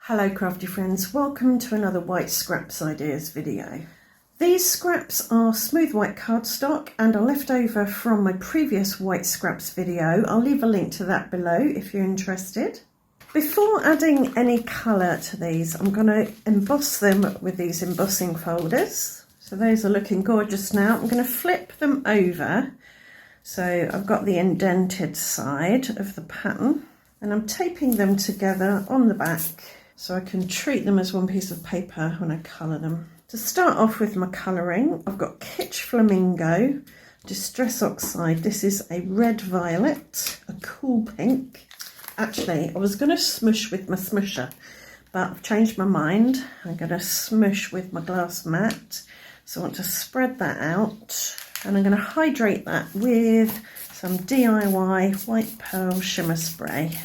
Hello crafty friends, welcome to another white scraps ideas video. These scraps are smooth white cardstock and are left over from my previous white scraps video. I'll leave a link to that below if you're interested. Before adding any colour to these, I'm going to emboss them with these embossing folders. So those are looking gorgeous now. I'm going to flip them over. So I've got the indented side of the pattern and I'm taping them together on the back, so I can treat them as one piece of paper when I colour them. To start off with my colouring, I've got Kitsch Flamingo, Distress Oxide. This is a red violet, a cool pink. Actually, I was going to smush with my smusher, but I've changed my mind. I'm going to smush with my glass mat. So I want to spread that out and I'm going to hydrate that with some DIY White Pearl Shimmer Spray.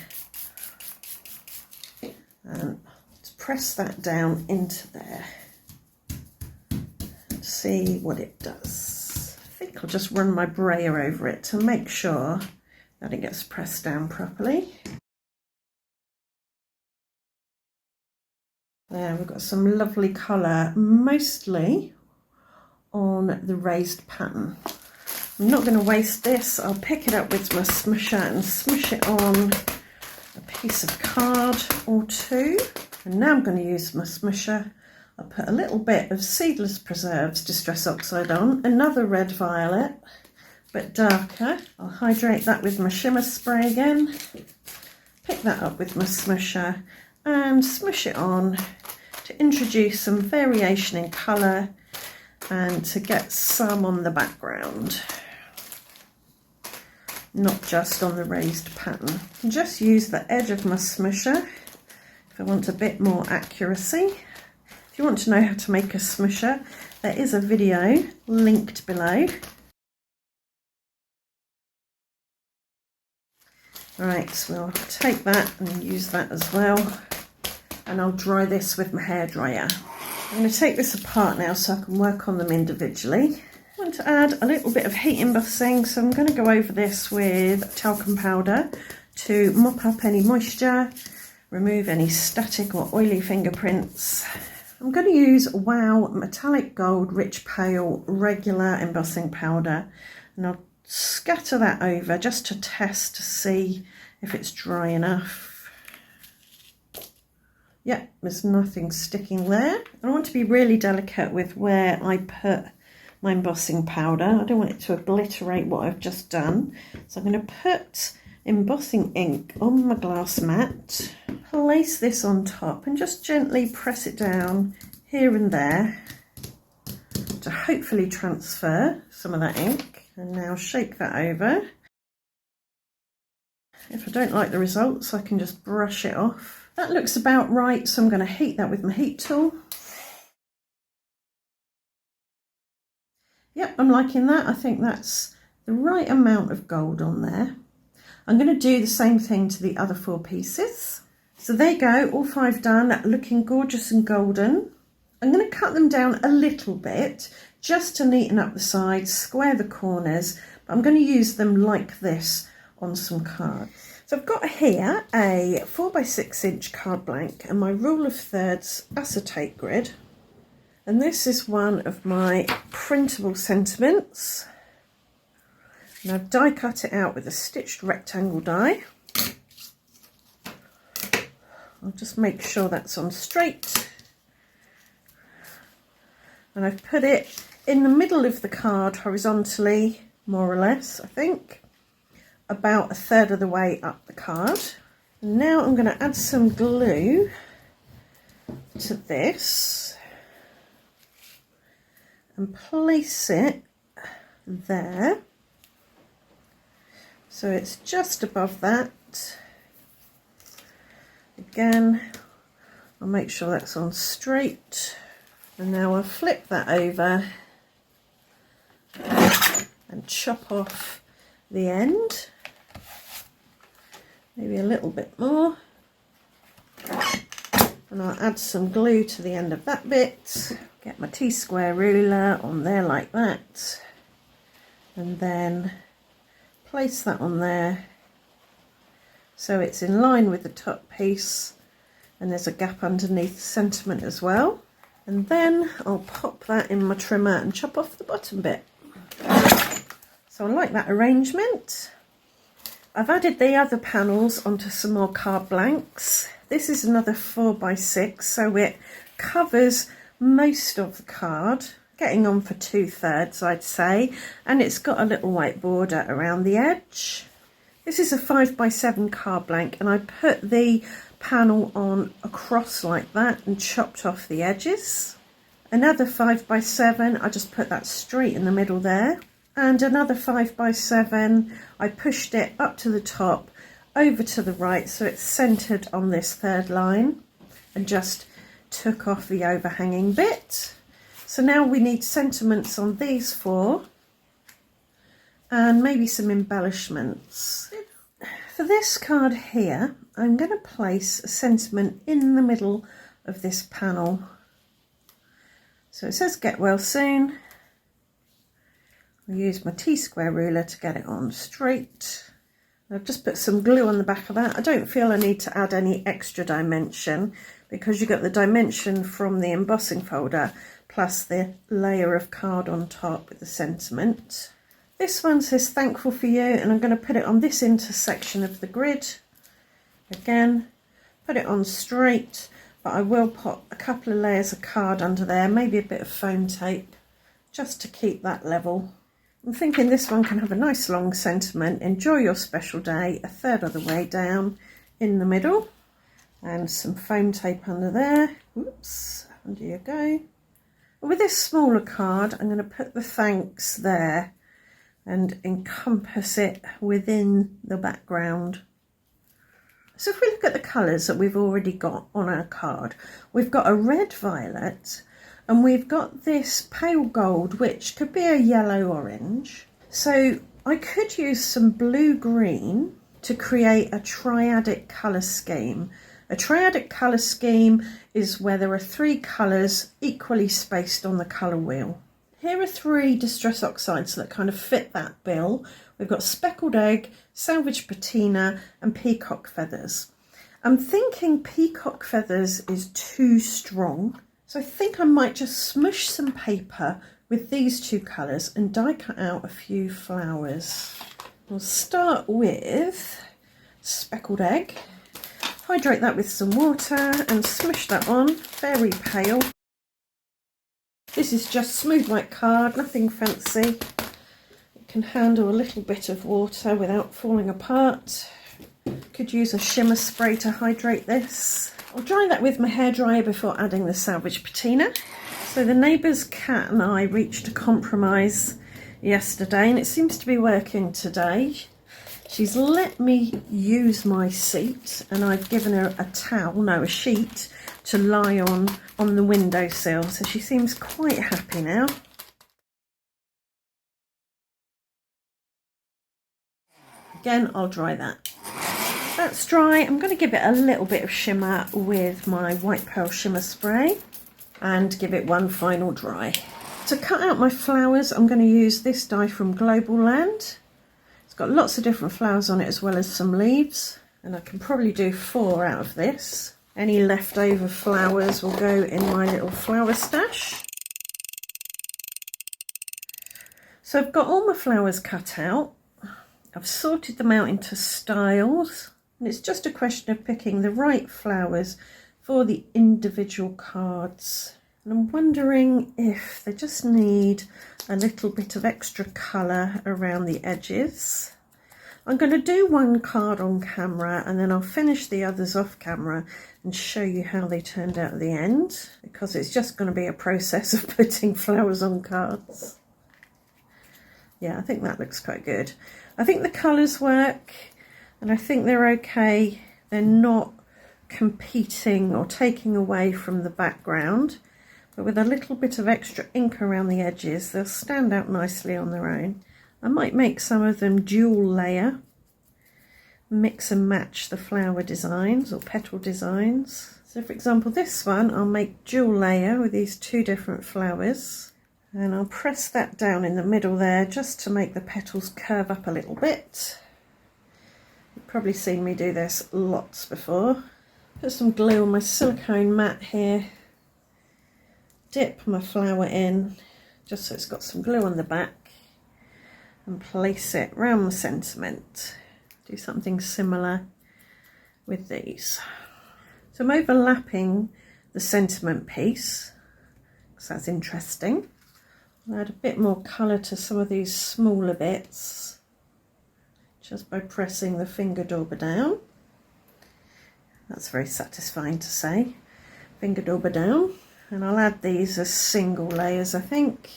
And let's press that down into there and see what it does. I think I'll just run my brayer over it to make sure that it gets pressed down properly. There, we've got some lovely colour, mostly on the raised pattern. I'm not going to waste this. I'll pick it up with my smusher and smush it on a piece of card or two. And now I'm going to use my smusher. I'll put a little bit of Seedless Preserves Distress Oxide on, another red violet, but darker. I'll hydrate that with my shimmer spray again, pick that up with my smusher and smush it on to introduce some variation in colour and to get some on the background, not just on the raised pattern. Just use the edge of my smusher if I want a bit more accuracy. If you want to know how to make a smusher, there is a video linked below. Right, so we'll take that and use that as well, and I'll dry this with my hairdryer. I'm going to take this apart now so I can work on them individually. I want to add a little bit of heat embossing, so I'm going to go over this with talcum powder to mop up any moisture, remove any static or oily fingerprints. I'm going to use Wow Metallic Gold Rich Pale regular embossing powder, and I'll scatter that over just to test to see if it's dry enough. Yep, there's nothing sticking there. I want to be really delicate with where I put my embossing powder. I don't want it to obliterate what I've just done. So I'm going to put embossing ink on my glass mat, place this on top and just gently press it down here and there to hopefully transfer some of that ink. And now shake that over. If I don't like the results, I can just brush it off. That looks about right, so I'm going to heat that with my heat tool. Yep, I'm liking that. I think that's the right amount of gold on there. I'm going to do the same thing to the other 4 pieces. So there you go, all 5 done, looking gorgeous and golden. I'm going to cut them down a little bit just to neaten up the sides, square the corners, but I'm going to use them like this on some cards. So I've got here a 4x6 inch card blank and my rule of thirds acetate grid. And this is one of my printable sentiments. And I've die cut it out with a stitched rectangle die. I'll just make sure that's on straight. And I've put it in the middle of the card horizontally, more or less, I think. About 1/3 of the way up the card. And now I'm going to add some glue to this and place it there. So it's just above that. Again, I'll make sure that's on straight. And now I'll flip that over and chop off the end. Maybe a little bit more. And I'll add some glue to the end of that bit. Get my T-square ruler on there like that. And then place that on there so it's in line with the top piece and there's a gap underneath the sentiment as well. And then I'll pop that in my trimmer and chop off the bottom bit. So I like that arrangement. I've added the other panels onto some more card blanks. This is another 4x6, so it covers most of the card, getting on for 2/3 I'd say, and it's got a little white border around the edge. This is a 5x7 card blank, and I put the panel on across like that and chopped off the edges. Another 5x7, I just put that straight in the middle there, and another 5x7, I pushed it up to the top, over to the right, so it's centered on this third line, and just took off the overhanging bit. So now we need sentiments on these 4 and maybe some embellishments. For this card here, I'm going to place a sentiment in the middle of this panel. So it says get well soon. I'll use my T-square ruler to get it on straight. I've just put some glue on the back of that. I don't feel I need to add any extra dimension because you got the dimension from the embossing folder plus the layer of card on top with the sentiment. This one says thankful for you, and I'm going to put it on this intersection of the grid. Again, put it on straight, but I will put a couple of layers of card under there, maybe a bit of foam tape, just to keep that level. I'm thinking this one can have a nice long sentiment, enjoy your special day, 1/3 of the way down in the middle, and some foam tape under there. Whoops, under you go. With this smaller card, I'm going to put the thanks there and encompass it within the background. So if we look at the colours that we've already got on our card, we've got a red violet, and we've got this pale gold, which could be a yellow orange. So I could use some blue green to create a triadic colour scheme. A triadic colour scheme is where there are 3 colours equally spaced on the colour wheel. Here are 3 distress oxides that kind of fit that bill. We've got speckled egg, salvage patina and peacock feathers. I'm thinking peacock feathers is too strong, so I think I might just smush some paper with these 2 colours and die cut out a few flowers. We'll start with speckled egg. Hydrate that with some water and smush that on, very pale. This is just smooth white card, nothing fancy. It can handle a little bit of water without falling apart. Could use a shimmer spray to hydrate this. I'll dry that with my hairdryer before adding the salvage patina. So the neighbour's cat and I reached a compromise yesterday, and it seems to be working today. She's let me use my seat, and I've given her a sheet to lie on the windowsill, so she seems quite happy now. Again, I'll dry that. That's dry. I'm going to give it a little bit of shimmer with my white pearl shimmer spray and give it one final dry. To cut out my flowers, I'm going to use this die from Global Land. It's got lots of different flowers on it as well as some leaves, and I can probably do 4 out of this. Any leftover flowers will go in my little flower stash. So I've got all my flowers cut out. I've sorted them out into styles, and it's just a question of picking the right flowers for the individual cards. And I'm wondering if they just need a little bit of extra colour around the edges. I'm going to do one card on camera, and then I'll finish the others off camera and show you how they turned out at the end, because it's just going to be a process of putting flowers on cards. Yeah, I think that looks quite good. I think the colours work, and I think they're okay. They're not competing or taking away from the background, but with a little bit of extra ink around the edges, they'll stand out nicely on their own. I might make some of them dual layer, mix and match the flower designs or petal designs. So for example, this one I'll make dual layer with these 2 different flowers, and I'll press that down in the middle there just to make the petals curve up a little bit. You've probably seen me do this lots before. Put some glue on my silicone mat here. Dip my flower in, just so it's got some glue on the back, and place it round the sentiment. Do something similar with these. So I'm overlapping the sentiment piece, because that's interesting. I'll add a bit more colour to some of these smaller bits, just by pressing the finger dauber down. That's very satisfying to say. Finger dauber down. And I'll add these as single layers, I think.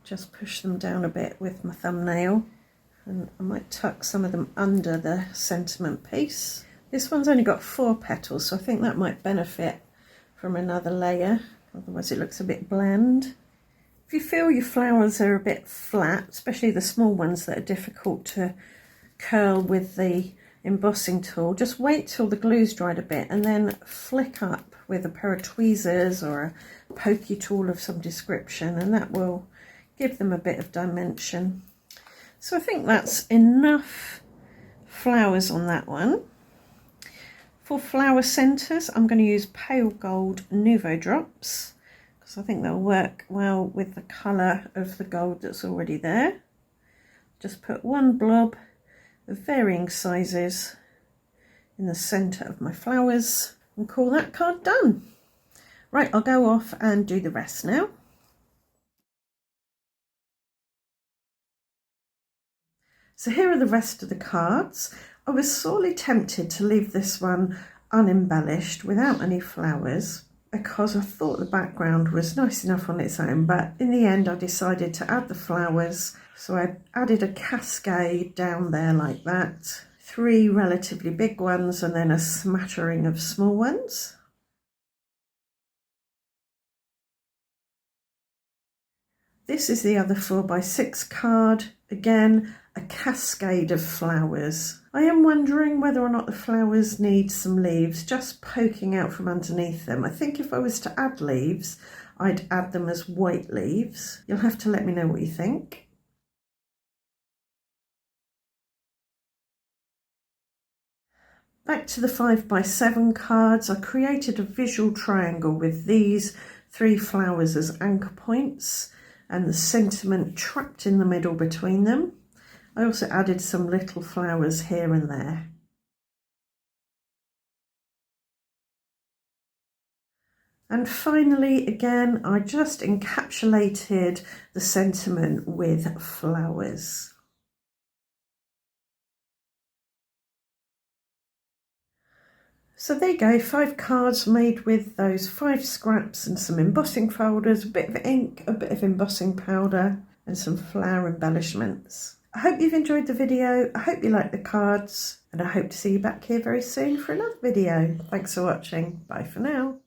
Just push them down a bit with my thumbnail. And I might tuck some of them under the sentiment piece. This one's only got 4 petals, so I think that might benefit from another layer. Otherwise it looks a bit bland. If you feel your flowers are a bit flat, especially the small ones that are difficult to curl with the embossing tool, just wait till the glue's dried a bit and then flick up with a pair of tweezers or a pokey tool of some description, and that will give them a bit of dimension. So I think that's enough flowers on that one. For flower centres, I'm going to use pale gold Nouveau drops, because I think they'll work well with the colour of the gold that's already there. Just put one blob of varying sizes in the centre of my flowers and call that card done. Right, I'll go off and do the rest now. So here are the rest of the cards. I was sorely tempted to leave this one unembellished without any flowers, because I thought the background was nice enough on its own, but in the end I decided to add the flowers. So I added a cascade down there like that, 3 relatively big ones and then a smattering of small ones. This is the other 4x6 card, again a cascade of flowers. I am wondering whether or not the flowers need some leaves just poking out from underneath them. I think if I was to add leaves, I'd add them as white leaves. You'll have to let me know what you think. Back to the 5x7 cards, I created a visual triangle with these 3 flowers as anchor points and the sentiment trapped in the middle between them. I also added some little flowers here and there. And finally, again, I just encapsulated the sentiment with flowers. So there you go, 5 cards made with those 5 scraps and some embossing folders, a bit of ink, a bit of embossing powder and some flower embellishments. I hope you've enjoyed the video, I hope you like the cards, and I hope to see you back here very soon for another video. Thanks for watching, bye for now.